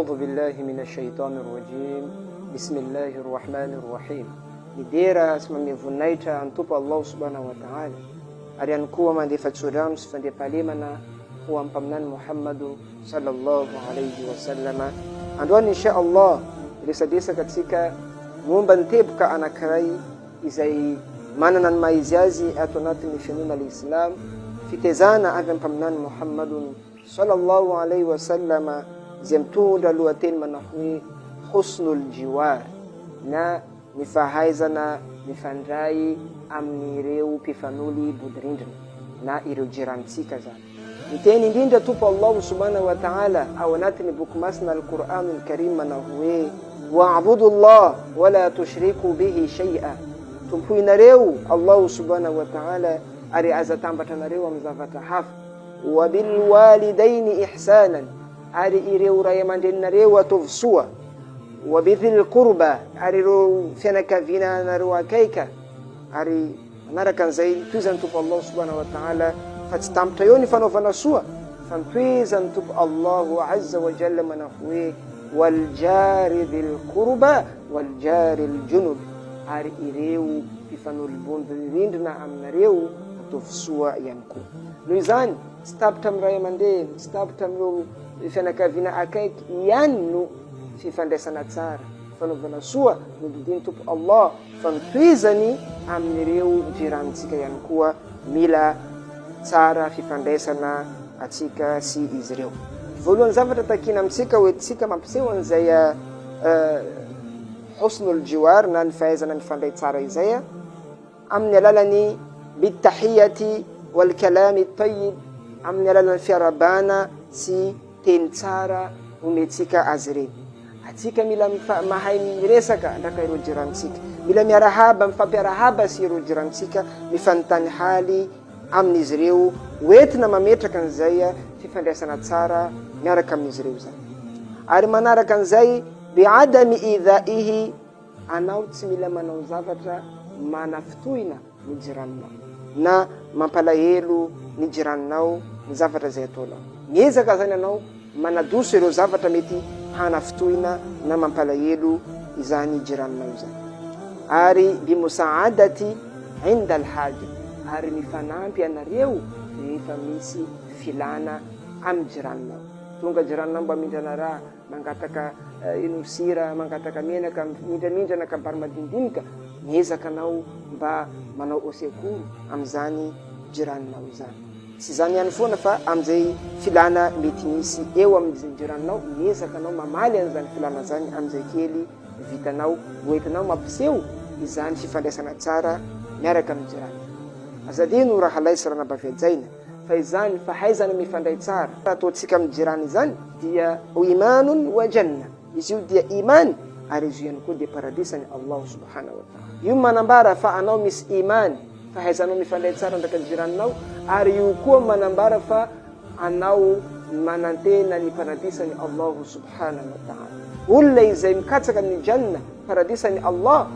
أعوذ بالله من الشيطان الرجيم بسم الله الرحمن الرحيم. Lidera simamivunaita antupa Allah subhanahu wa ta'ala aliankuwa mandifatsuram sifande palimana huwa mpamnan Muhammadu sallallahu alayhi wasallama andwani insha Allah ilisadisa katika muumba ntebka anakarai izai mananan maiziazi atonati mishinuna al-Islam fitezana ave mpamnan Muhammadun sallallahu alayhi wasallama zemtunda luaten manahwi husnul jiwar na nifahaizana nifandrai amnireu pifanuli budrindra na ireu jirantsika zany iteny indrindra topo Allah subhanahu wa ta'ala ao anatiny boky masina al-Qur'anul Karim manao hoe wa'budu Allah wala tushriku bihi shay'a, tompoinareo Allah subhanahu wa ta'ala ary aza tambatranareo amin'ny zavatra hafa, wa bil walidaini ihsanan ary ireo ray aman-dreninareo atovy soa, wa bidhil qurba ary ireo fianakavianareo akaika ary manaraka an'izay toizany topo Allah subhanahu wa ta'ala fa tsy tampotra eo ny fanaovana soa fa toizany topo Allahu azza wa jalla manao hoe wal jari dhil qurba wal jari al junub ary ireo mpifanolo-bondrindrina aminareo atovy soa ihany koa. Noho izany tsy tapitra amin'ny ray aman-dreny, tsy tapitra amin'ireo fianakaviana akaiky ihany no fifandraisana tsara, fanaovana soa no didiny topo Allah fa mitoizany amin'ireo jirantsika ihany koa mila tsara fifandraisana atsika sy izy ireo. Voalohany zavatra takina amintsika hoe tsika mampiseho an'izay husnul jiwar na ny fahaizana mifandray tsara izay amin'ny alalany bitahiyati wal kalami tayyib, amin'ny alalany fiarabana sy teny tsara ometsika azy ireny. Atsika mila mahay miresaka ndaka ireo jirantsika, mila miarahaba mifampiarahaba sy ireo jirantsika, mifanontany haly amin'izy ireo hoentina mametraka an'izay fifandraisana tsara miaraka amin'izy ireo zany. Ary manaraka an'izay biadami idhaihi, anao tsy mila manao zavatra manafitohina ny jiraninao na mampalahelo ny jiraninao ny zavatra zay ataonao. Miezaka zany anao manadoso ireo zavatra mety hanafitohina na mampalahelo izany jiraninao zany. Ary bimusaadati inda al-haja, ary mifanampy anareo rehefa misy filana amin'ny jiraninao. Tonga jiraninao mba mindrana raha, mangataka sira, mangataka menaka, mindra kabary madinidinika, miezaka anao mba manao osekuru amin'izany jiraninao zany. Tsy zany ihany foana fa amin'izay filana mety misy eo amin'ny jiraninao, miezaka anao mamaly an'izany filana zany amin'izay kely vitanao, hoentinao mampiseho izany fifandraisana tsara miaraka amin'ny jirana. Azadino raha laisy rana baviajaina fa izany fahaizana mifandray tsara ataotsika amin'ny jirany zany dia imanun wa janna, izy io dia imany ary izy ihany koa dia paradisany Allah subhanahu wa ta'ala. Io manambara fa anao misy imany, fahaizanao mifandray tsara ndaka jiraninao, ary io koa manambara fa anao manantena ny paradisany Allah subhanahu wa ta'ala. Olona izay mikatsaka ny janna, paradisany Allah,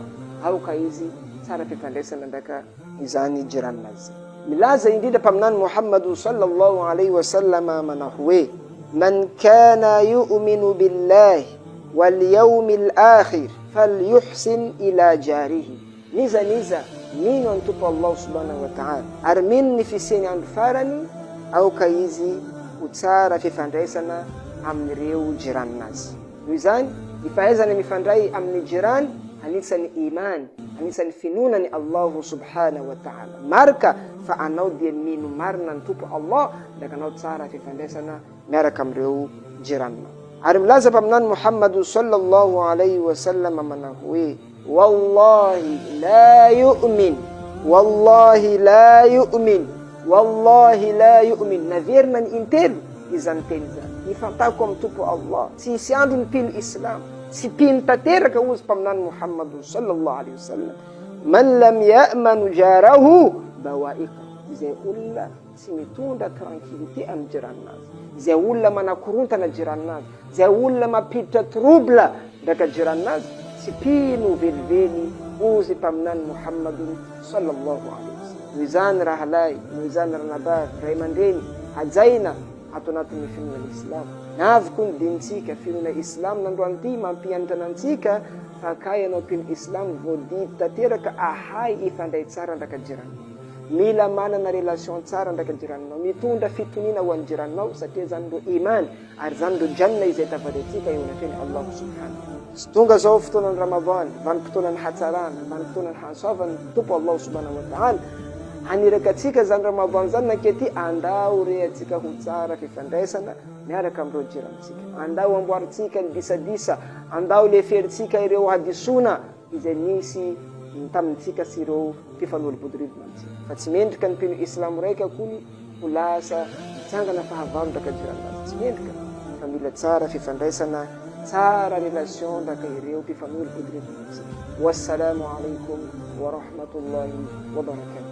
aoka izy tsara fifandraisana ndaka izany jiranazy. Milaza indrindra mpaminany Muhammadu sallallahu alayhi wa sallama manao hoe man kana yu'minu billahi wal yawmil akhir falyuhsin ila jarihi. Niza mino ny topo Allah subhanahu wa ta'ala ary mino ny fiseny andro farany, aoka izy ho tsara fifandraisana amin'ireo jiranazy. Noho izany ny fahaizana mifandray amin'ny jirany anisany imany, anisany finonany Allah subhanahu wa ta'ala. Marka fa anao dia mino marina ny topo Allah, daga anao tsara fifandraisana miaraka amin'ireo jiranao. Ary milaza mpaminany Muhammadu sallallahu alayhi wa sallam manao hoe wallahi la yu'min, wallahi la yu'min, wallahi la yu'min. Naverina ny intelo izany teny zany, ifantako amin'ny topo Allah, tsy isy andro ny pilo Islam, tsy pino tanteraka ozy mpaminany Muhammadu sallallahu alayhi wa sallam. Man lam ya'manu jarahu bawaika, izay olona tsy mitondra tranquillité amin'ny jiranazy, izay olona manakorontana jiranazy, izay olona mampiditra trouble ndaka jiranazy, tsy pino velively ozy mpaminany Muhammadu sallallahu alayhi wa sallam. Noho izany rahalay, noho izany ranabavy, ray aman-dreny, hajaina ato anatin'ny fiangonana Islam, navy koa ny dinitsika finoana islam nandroany ty mampianatra anantsika fa kay anao mpino islam voadidy tanteraka ahay ifandray tsara andrakajirana. Mila manana relation tsara andrakajiraninao, mitondra fitoniana ho an'ny jiraninao satria zany ro imany ary zany ro janna izay tavarantsika eo anateny Allah subhanahu. Sy tonga zao fotoanan'ny Ramadan, vanim-potoanan'ny hatsarana, vanim-potoanan'ny hasoavan'ny tompo Allah subhanahu wa ta'ala. Aniraka atsika zany Ramadan zany nakety andao rehatsika ho tsara fifandraisana miaraka amin'ireo jiranitsika. Andao amboaritsika ny disadisa, andao leferitsika ireo hadisona izay nisy tamintsika sy ireo mpifanolo-bodirivo amintsika. Fa tsy mendrika ny mpino islam raika kony ho lasa mitsangana fahavalo ndraka jiranazy. Tsy mendrika fa mila tsara fifandraisana, tsara relation ndraka ireo mpifanolo-bodirivo amintsika. Wassalamu alaikum wa rahmatullahi wa barakatuh.